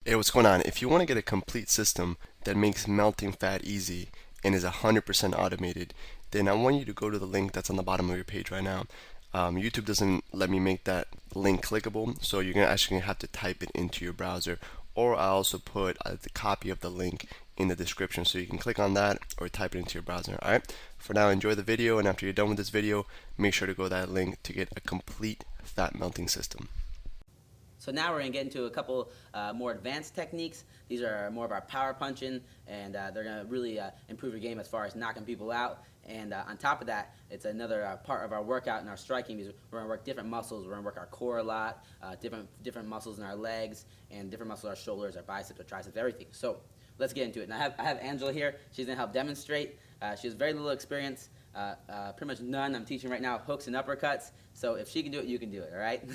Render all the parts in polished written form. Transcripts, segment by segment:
Hey, what's going on? If you want to get a complete system that makes melting fat easy and is 100% automated, then I want you to go to the link that's on the bottom of your page right now. YouTube doesn't let me make that link clickable, so you're actually gonna have to type it into your browser, or I also put the copy of the link in the description, so you can click on that or type it into your browser. All right. For now, enjoy the video, and after you're done with this video, make sure to go to that link to get a complete fat melting system. So now we're going to get into a couple more advanced techniques. These are more of our power punching, and they're going to really improve your game as far as knocking people out. And on top of that, it's another part of our workout and our striking, because we're going to work different muscles. We're going to work our core a lot, different muscles in our legs, and different muscles in our shoulders, our biceps, our triceps, everything. So let's get into it. And I have Angela here. She's going to help demonstrate. She has very little experience. Pretty much none. I'm teaching right now hooks and uppercuts. So if she can do it, you can do it, all right?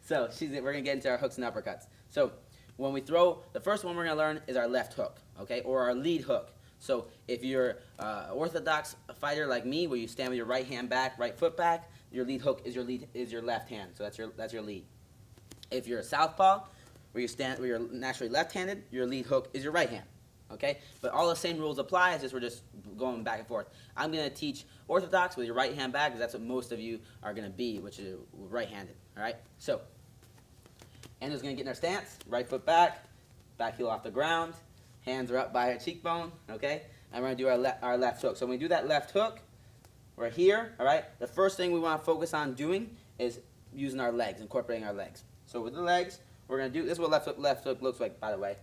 So we're going to get into our hooks and uppercuts. So when we throw, the first one we're going to learn is our left hook, okay, or our lead hook. So if you're an orthodox fighter like me, where you stand with your right hand back, right foot back, your lead hook is your left hand. So that's your lead. If you're a southpaw, where you're naturally left-handed, your lead hook is your right hand. Okay, but all the same rules apply. It's just we're just going back and forth. I'm going to teach orthodox with your right hand back, because that's what most of you are going to be, which is right-handed. All right, so Anna's going to get in our stance, right foot back, back heel off the ground, hands are up by her cheekbone. Okay, and we're going to do our left hook. So when we do that left hook, we're here. All right, the first thing we want to focus on doing is using our legs, incorporating our legs. So with the legs, we're going to do this. Is what left hook looks like, by the way.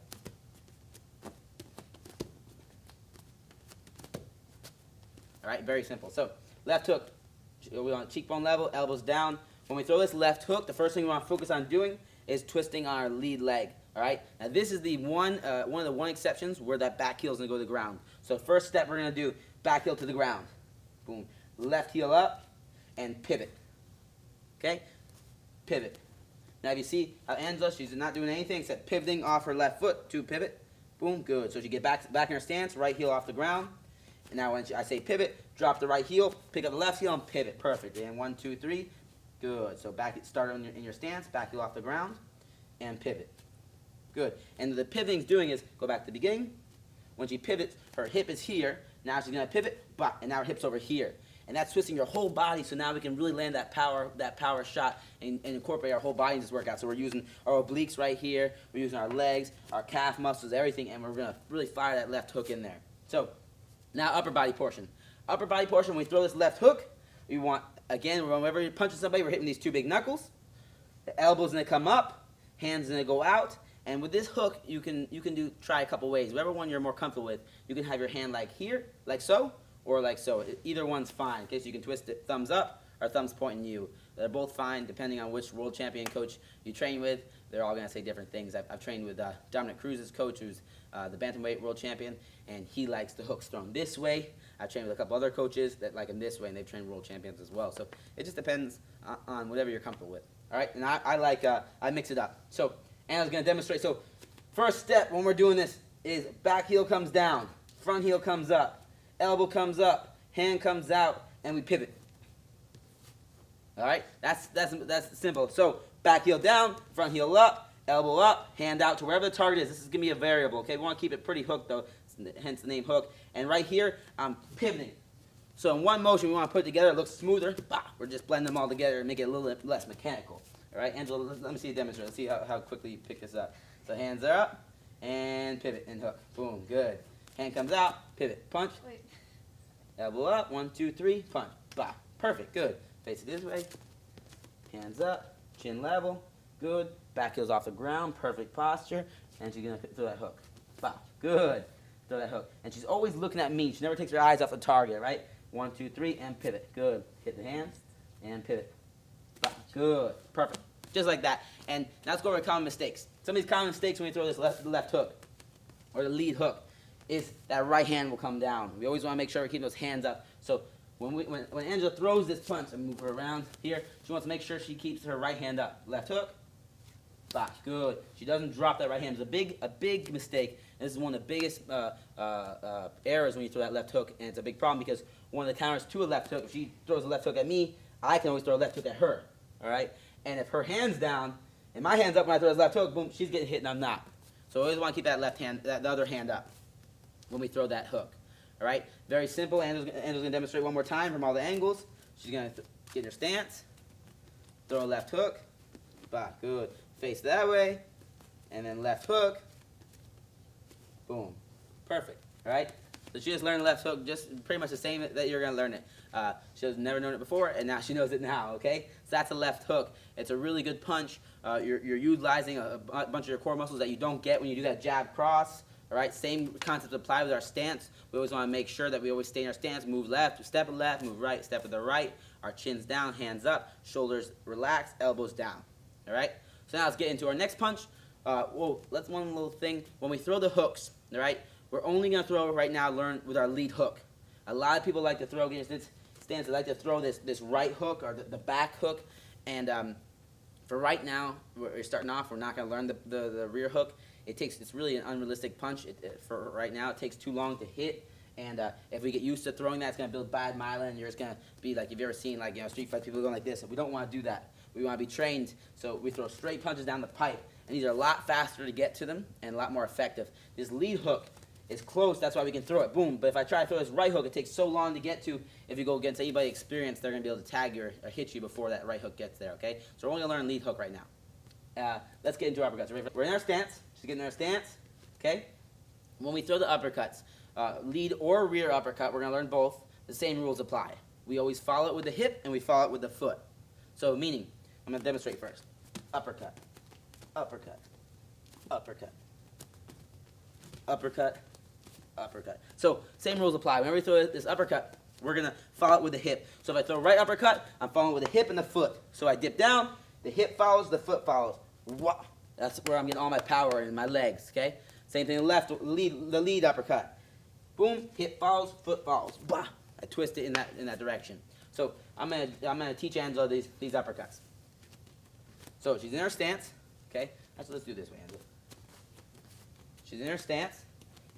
All right, very simple. So left hook, we're on cheekbone level, elbows down. When we throw this left hook, the first thing we want to focus on doing is twisting our lead leg. All right. Now this is the one of the exceptions where that back heel is going to go to the ground. So first step we're going to do back heel to the ground. Boom. Left heel up and pivot. Okay. Pivot. Now if you see how Angela, she's not doing anything except pivoting off her left foot to pivot. Boom. Good. So she get back in her stance, right heel off the ground. And now when I say pivot, drop the right heel, pick up the left heel, and pivot. Perfect. And 1, 2, 3. Good. So start in your stance, back heel off the ground, and pivot. Good. And the pivoting's doing is, go back to the beginning. When she pivots, her hip is here. Now she's going to pivot, and now her hip's over here. And that's twisting your whole body, so now we can really land that power shot and incorporate our whole body in this workout. So we're using our obliques right here. We're using our legs, our calf muscles, everything, and we're going to really fire that left hook in there. So now upper body portion. Upper body portion, when we throw this left hook, we want, again, whenever you're punching somebody, we're hitting these two big knuckles. The elbow's going to come up, hands going to go out. And with this hook, you can try a couple ways. Whatever one you're more comfortable with. You can have your hand like here, like so, or like so. Either one's fine. Okay, so you can twist it thumbs up or thumbs pointing you. They're both fine depending on which world champion coach you train with. They're all going to say different things. I've trained with Dominic Cruz's coach, who's the bantamweight world champion, and he likes the hooks thrown this way. I've trained with a couple other coaches that like them this way, and they've trained world champions as well. So it just depends on whatever you're comfortable with. All right, and I mix it up. So Anna's going to demonstrate. So first step when we're doing this is back heel comes down, front heel comes up, elbow comes up, hand comes out, and we pivot. All right, that's simple. So back heel down, front heel up, elbow up, hand out to wherever the target is. This is going to be a variable, okay? We want to keep it pretty hooked, though, hence the name hook. And right here, I'm pivoting. So in one motion, we want to put it together. It looks smoother. Bah, we're just blending them all together and make it a little less mechanical. All right, Angela, let me see you demonstrate. Let's see how quickly you pick this up. So hands are up, and pivot and hook. Boom, good. Hand comes out, pivot, punch. Wait. Elbow up, 1, 2, 3, punch. Bah, perfect, good. Face it this way. Hands up, chin level, good. Back heel's off the ground, perfect posture. And she's going to throw that hook. Bah, good. Throw that hook. And she's always looking at me. She never takes her eyes off the target, right? 1, 2, 3, and pivot. Good. Hit the hands, and pivot. Bah, good. Perfect. Just like that. And now let's go over common mistakes. Some of these common mistakes when we throw this left hook, or the lead hook, is that right hand will come down. We always want to make sure we keep those hands up. So when Angela throws this punch, and move her around here, she wants to make sure she keeps her right hand up. Left hook, bah, good. She doesn't drop that right hand. It's a big mistake. And this is one of the biggest errors when you throw that left hook, and it's a big problem because one of the counters to a left hook, if she throws a left hook at me, I can always throw a left hook at her. All right? And if her hand's down and my hand's up when I throw this left hook, boom, she's getting hit and I'm not. So always want to keep that left hand, the other hand up when we throw that hook. All right, very simple. Angela's going to demonstrate one more time from all the angles. She's going to get her stance, throw a left hook, bah, good. Face that way, and then left hook, boom, perfect. All right. So she just learned left hook, just pretty much the same that you're going to learn it. She has never known it before, and now she knows it now, okay? So that's a left hook. It's a really good punch. You're utilizing a bunch of your core muscles that you don't get when you do that jab cross, all right? Same concept apply with our stance. We always want to make sure that we always stay in our stance, move left, step to the left, move right, step to the right. Our chin's down, hands up, shoulders relaxed, elbows down, all right? So now let's get into our next punch. Let's one little thing. When we throw the hooks, all right, we're only going to throw right now, learn with our lead hook. A lot of people like to throw against this stance. They like to throw this right hook or the back hook. And for right now, we're starting off. We're not going to learn the rear hook. It's really an unrealistic punch. For right now, it takes too long to hit. And if we get used to throwing that, it's going to build bad myelin. And you're just going to be like, if you've ever seen street fight people going like this. We don't want to do that. We want to be trained. So we throw straight punches down the pipe. And these are a lot faster to get to them and a lot more effective. This lead hook is close, that's why we can throw it, boom. But if I try to throw this right hook, it takes so long to get to. If you go against anybody experienced, they're going to be able to tag you or hit you before that right hook gets there, okay? So we're only going to learn lead hook right now. Let's get into uppercuts. We're in our stance. She's getting in our stance, okay? When we throw the uppercuts, lead or rear uppercut, we're going to learn both. The same rules apply. We always follow it with the hip and we follow it with the foot. So meaning, I'm going to demonstrate first. Uppercut, uppercut, uppercut, uppercut, uppercut. So same rules apply. Whenever we throw this uppercut, we're going to follow it with the hip. So if I throw right uppercut, I'm following with the hip and the foot. So I dip down, the hip follows, the foot follows. Wah! That's where I'm getting all my power in my legs, okay? Same thing left, the lead uppercut. Boom, hip follows, foot follows. Bah! I twist it in that direction. So I'm gonna teach Angela these uppercuts. So she's in her stance, okay? Actually, let's do this way, Angela. She's in her stance.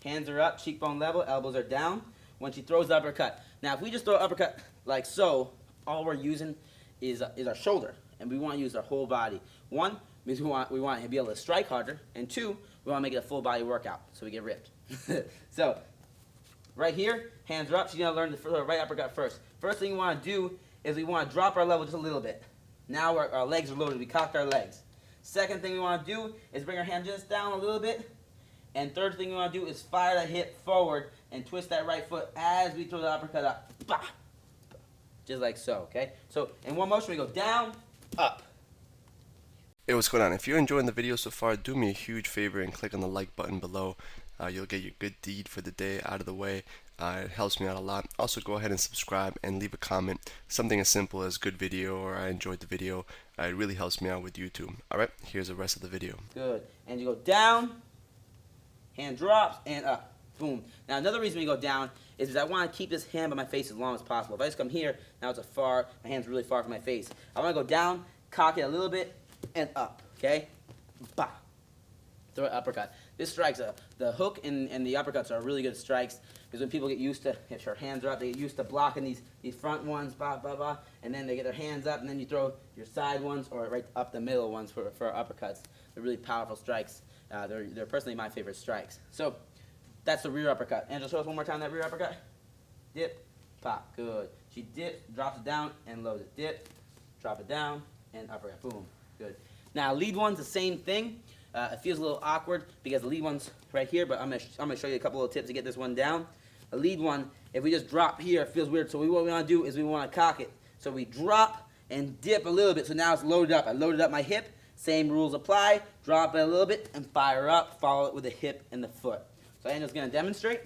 Hands are up, cheekbone level, elbows are down. When she throws the uppercut. Now, if we just throw an uppercut like so, all we're using is our shoulder, and we want to use our whole body. One, means we want to be able to strike harder, and two, we want to make it a full body workout, so we get ripped. So, right here, hands are up. She's going to learn the right uppercut first. First thing we want to do is we want to drop our level just a little bit. Now our legs are loaded. We cocked our legs. Second thing we want to do is bring our hand just down a little bit. And third thing we want to do is fire the hip forward and twist that right foot as we throw the uppercut up. Bah! Just like so, okay? So in one motion we go down, up. Hey, what's going on? If you're enjoying the video so far, do me a huge favor and click on the like button below. You'll get your good deed for the day out of the way. It helps me out a lot. Also, go ahead and subscribe and leave a comment. Something as simple as good video or I enjoyed the video. It really helps me out with YouTube. Alright, here's the rest of the video. Good. And you go down, hand drops, and up. Boom. Now another reason we go down is because I want to keep this hand by my face as long as possible. If I just come here, now my hand's really far from my face. I want to go down, cock it a little bit, and up. Okay? Bah. Throw an uppercut. This strikes, the hook and the uppercuts are really good strikes because when people get used to, if your hands are up, they get used to blocking these front ones, bah, bah, bah, and then they get their hands up, and then you throw your side ones or right up the middle ones for uppercuts. They're really powerful strikes. They're personally my favorite strikes. So that's the rear uppercut. Angela, show us one more time that rear uppercut. Dip, pop, good. She dips, drops it down, and loads it. Dip, drop it down, and uppercut. Boom, good. Now lead one's the same thing. It feels a little awkward because the lead one's right here, but I'm gonna show you a couple of tips to get this one down. The lead one, if we just drop here, it feels weird. So what we want to do is we want to cock it. So we drop and dip a little bit. So now it's loaded up. I loaded up my hip. Same rules apply. Drop it a little bit and fire up. Follow it with the hip and the foot. So Angela's going to demonstrate.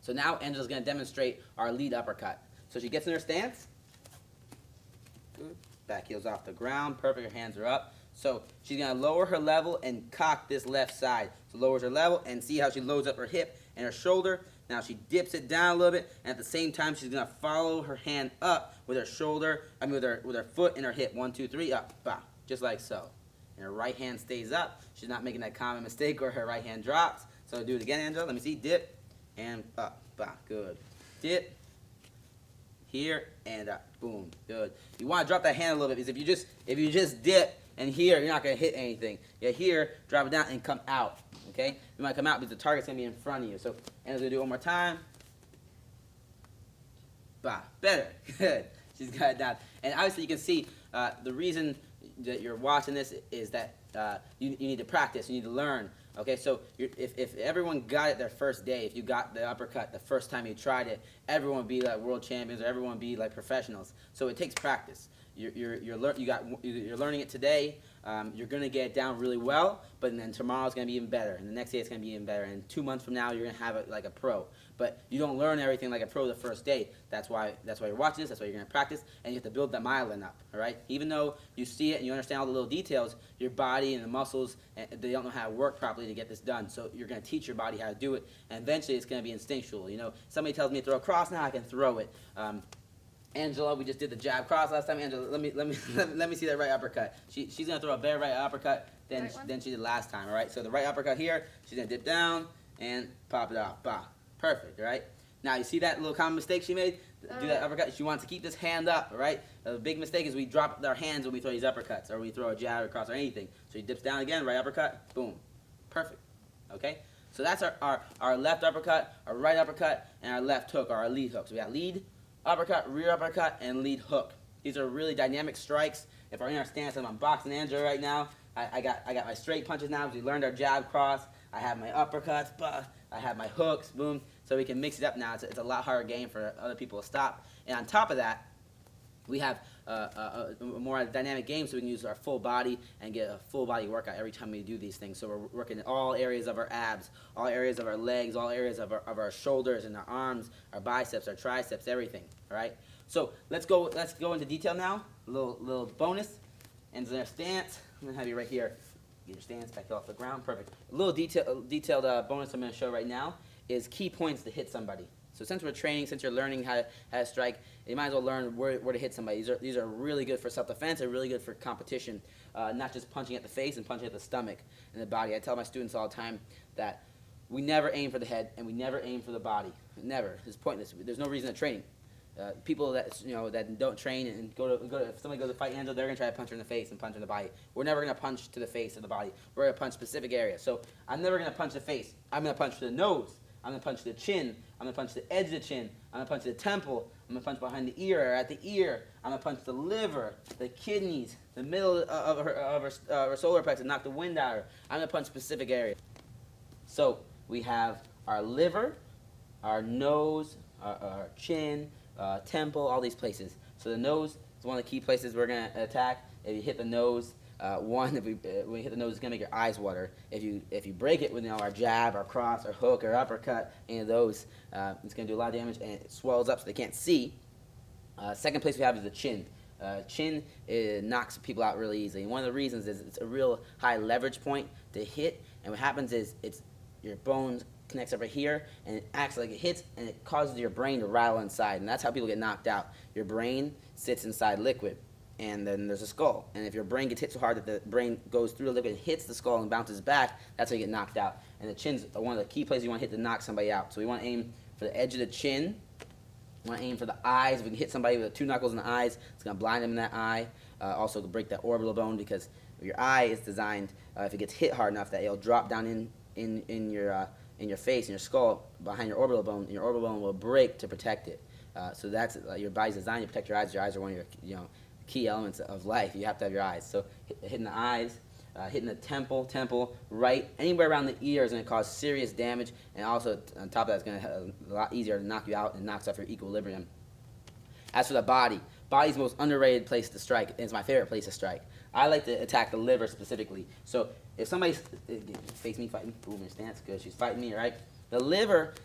So now Angela's going to demonstrate our lead uppercut. So she gets in her stance. Good. Back heels off the ground. Perfect. Her hands are up. So she's going to lower her level and cock this left side. So lowers her level and see how she loads up her hip and her shoulder. Now she dips it down a little bit, and at the same time she's going to follow her hand up with her shoulder, with her foot and her hip. 1, 2, 3, up. Bah. Just like so. And her right hand stays up. She's not making that common mistake where her right hand drops. So do it again, Angela. Let me see. Dip and up. Bah. Good. Dip. Here and up. Boom. Good. You want to drop that hand a little bit because if you just dip And here, you're not going to hit anything. You're here, drop it down, and come out. Okay? You might come out because the target's going to be in front of you. So, and we're going to do it one more time. Bah, better. Good. She's got it down. And obviously, you can see the reason that you're watching this is that you need to practice. You need to learn. Okay, so if everyone got it their first day, if you got the uppercut the first time you tried it, everyone would be like world champions, or everyone would be like professionals. So it takes practice. You're learning it today. You're gonna get it down really well, but then tomorrow's gonna be even better, and the next day it's gonna be even better, and 2 months from now you're gonna have it like a pro. But you don't learn everything like a pro the first day. That's why you're watching this. That's why you're gonna practice, and you have to build that myelin up. All right. Even though you see it and you understand all the little details, your body and the muscles they don't know how to work properly to get this done. So you're gonna teach your body how to do it, and eventually it's gonna be instinctual. You know, somebody tells me to throw a cross, now I can throw it. Angela, we just did the jab cross last time. Angela, let me see that right uppercut. She's gonna throw a better right uppercut than she did last time. All right. So the right uppercut here, she's gonna dip down and pop it off. Bah, perfect. All right. Now you see that little common mistake she made. Do that uppercut. She wants to keep this hand up. All right. The big mistake is we drop our hands when we throw these uppercuts, or we throw a jab or cross or anything. So she dips down again, right uppercut, boom, perfect. Okay. So that's our left uppercut, our right uppercut, and our left hook, or our lead hook. So we got lead, uppercut, rear uppercut, and lead hook. These are really dynamic strikes. If we're in our stance, I'm boxing Angela right now. I got my straight punches now because we learned our jab cross. I have my uppercuts, I have my hooks, boom. So we can mix it up now. It's a lot harder game for other people to stop. And on top of that, we have a more dynamic game, so we can use our full body and get a full body workout every time we do these things. So we're working in all areas of our abs, all areas of our legs, all areas of our shoulders and our arms, our biceps, our triceps, everything. All right. So let's go into detail now. A little bonus. And their stance. I'm gonna have you right here. Get your stance back off the ground. Perfect. A little detailed bonus I'm gonna show right now is key points to hit somebody. So since we're training, since you're learning how to strike, you might as well learn where to hit somebody. These are really good for self-defense. They're really good for competition, not just punching at the face and punching at the stomach and the body. I tell my students all the time that we never aim for the head and we never aim for the body. Never. It's pointless. There's no reason to training. People that don't train and go to if somebody goes to fight Angela, they're gonna try to punch her in the face and punch her in the body. We're never gonna punch to the face or the body. We're gonna punch specific areas. So I'm never gonna punch the face. I'm gonna punch to the nose. I'm going to punch the chin. I'm going to punch the edge of the chin. I'm going to punch the temple. I'm going to punch behind the ear or at the ear. I'm going to punch the liver, the kidneys, the middle of her solar plexus, knock the wind out of her. I'm going to punch specific areas. So we have our liver, our nose, our chin, temple, all these places. So the nose is one of the key places we're going to attack. If you hit the nose, when you hit the nose, it's gonna make your eyes water. If you break it with our jab, our cross, our hook, or uppercut, any of those, it's gonna do a lot of damage, and it swells up so they can't see. Second place we have is the chin. Chin knocks people out really easily. And one of the reasons is it's a real high leverage point to hit, and what happens is your bones connects over here, and it acts like it hits, and it causes your brain to rattle inside, and that's how people get knocked out. Your brain sits inside liquid. And then there's a skull. And if your brain gets hit so hard that the brain goes through the liquid and hits the skull and bounces back, that's how you get knocked out. And the chin's one of the key places you want to hit to knock somebody out. So we want to aim for the edge of the chin. We want to aim for the eyes. If we can hit somebody with 2 knuckles in the eyes, it's going to blind them in that eye. Also to break that orbital bone, because your eye is designed, if it gets hit hard enough, that it'll drop down in your face, in your skull, behind your orbital bone, and your orbital bone will break to protect it. So that's your body's designed to protect your eyes. Your eyes are one of your key elements of life. You have to have your eyes. So hitting the eyes, hitting the temple, right, anywhere around the ear is going to cause serious damage, and also on top of that, it's going to be a lot easier to knock you out and knocks off your equilibrium. As for the body's the most underrated place to strike. It's my favorite place to strike. I like to attack the liver specifically. So if somebody's face me, fighting, boom, in stance, good, she's fighting me, right? The liver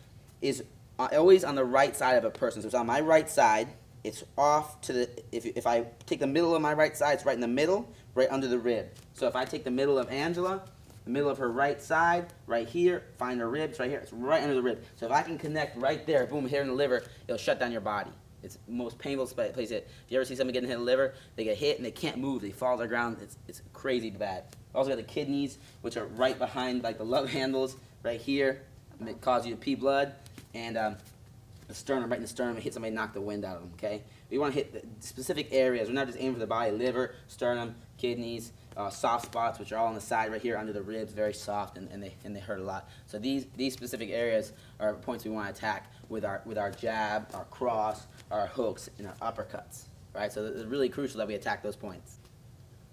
is always on the right side of a person. So it's on my right side. It's off to the, if I take the middle of my right side, it's right in the middle, right under the rib. So if I take the middle of Angela, the middle of her right side, right here, find her ribs right here, it's right under the rib. So if I can connect right there, boom, here in the liver, it'll shut down your body. It's the most painful place. If you ever see somebody getting hit in the liver, they get hit and they can't move, they fall to the ground, it's crazy bad. Also got the kidneys, which are right behind like the love handles, right here, it cause you to pee blood, and the sternum, right in the sternum, and hit somebody, knock the wind out of them, okay? We want to hit the specific areas. We're not just aiming for the body, liver, sternum, kidneys, soft spots, which are all on the side right here under the ribs, very soft, and they hurt a lot. So these specific areas are points we want to attack with our jab, our cross, our hooks, and our uppercuts. Right? So it's really crucial that we attack those points.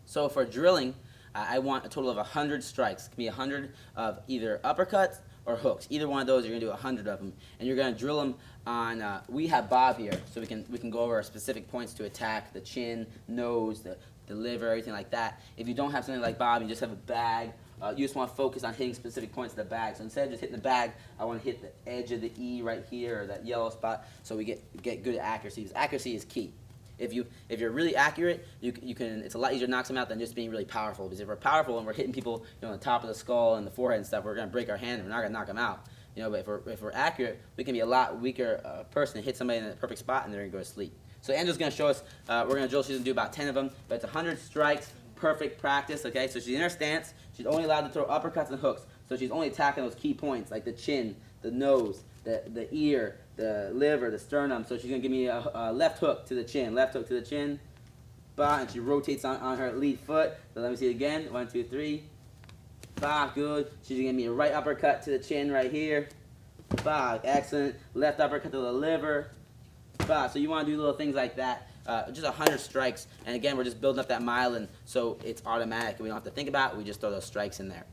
So for drilling, I want a total of 100 strikes. It can be 100 of either uppercuts or hooks. Either one of those, you're gonna do 100 of them, and you're gonna drill them on. We have Bob here, so we can go over specific points to attack: the chin, nose, the liver, everything like that. If you don't have something like Bob, you just have a bag. You just want to focus on hitting specific points of the bag. So instead of just hitting the bag, I want to hit the edge of the E right here, or that yellow spot, so we get good accuracy. Because accuracy is key. If you're really accurate, you can. It's a lot easier to knock them out than just being really powerful. Because if we're powerful and we're hitting people, on the top of the skull and the forehead and stuff, we're gonna break our hand and we're not gonna knock them out. But if we're accurate, we can be a lot weaker person and hit somebody in the perfect spot and they're gonna go to sleep. So Angela's gonna show us. We're gonna drill. She's gonna do about 10 of them, but it's 100 strikes, perfect practice. Okay, so she's in her stance. She's only allowed to throw uppercuts and hooks. So she's only attacking those key points like the chin, the nose, the ear, the liver, the sternum. So she's going to give me a left hook to the chin, left hook to the chin. Bah, and she rotates on her lead foot. So let me see it again. 1, 2, 3. Bah, good. She's going to give me a right uppercut to the chin right here. Bah, excellent. Left uppercut to the liver. Bah, so you want to do little things like that. Just 100 strikes. And again, we're just building up that myelin so it's automatic. We don't have to think about it. We just throw those strikes in there.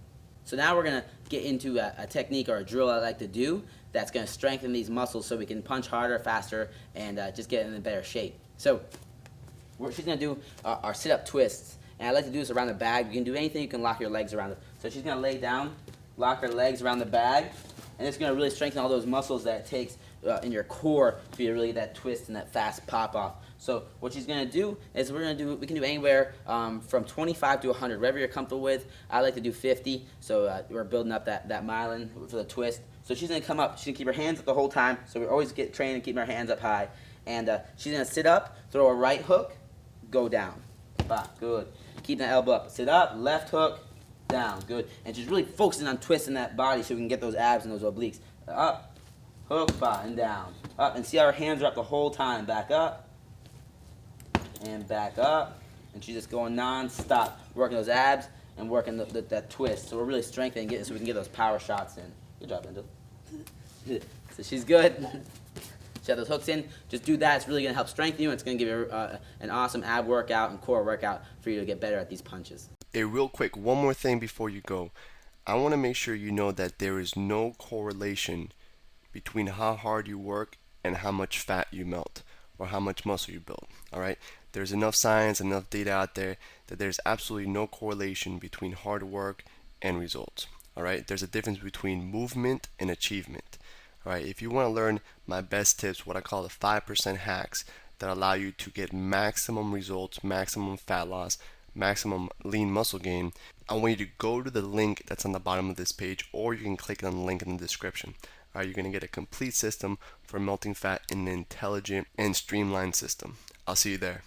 So now we're going to get into a technique or a drill I like to do that's going to strengthen these muscles so we can punch harder, faster, and just get in a better shape. So what she's going to do are sit-up twists. And I like to do this around the bag. You can do anything. You can lock your legs around it. So she's going to lay down, lock her legs around the bag, and it's going to really strengthen all those muscles that it takes in your core for you to really get that twist and that fast pop-off. So what she's going to do is we can do anywhere from 25 to 100, whatever you're comfortable with. I like to do 50, so we're building up that myelin for the twist. So she's going to come up. She's going to keep her hands up the whole time, so we always get trained and keep our hands up high. And she's going to sit up, throw a right hook, go down. Bah, good. Keep that elbow up. Sit up, left hook, down. Good. And she's really focusing on twisting that body so we can get those abs and those obliques. Up, hook, bah, and down. Up, and see how her hands are up the whole time. Back up. And back up, and she's just going non-stop, working those abs and working that twist. So we're really strengthening it so we can get those power shots in. Good job, Angel. So she's good. She has those hooks in. Just do that. It's really going to help strengthen you, and it's going to give you an awesome ab workout and core workout for you to get better at these punches. Hey, real quick, one more thing before you go. I want to make sure you know that there is no correlation between how hard you work and how much fat you melt or how much muscle you build. All right? There's enough science, enough data out there that there's absolutely no correlation between hard work and results. All right? There's a difference between movement and achievement. All right? If you want to learn my best tips, what I call the 5% hacks that allow you to get maximum results, maximum fat loss, maximum lean muscle gain, I want you to go to the link that's on the bottom of this page, or you can click on the link in the description. All right, you're going to get a complete system for melting fat in an intelligent and streamlined system. I'll see you there.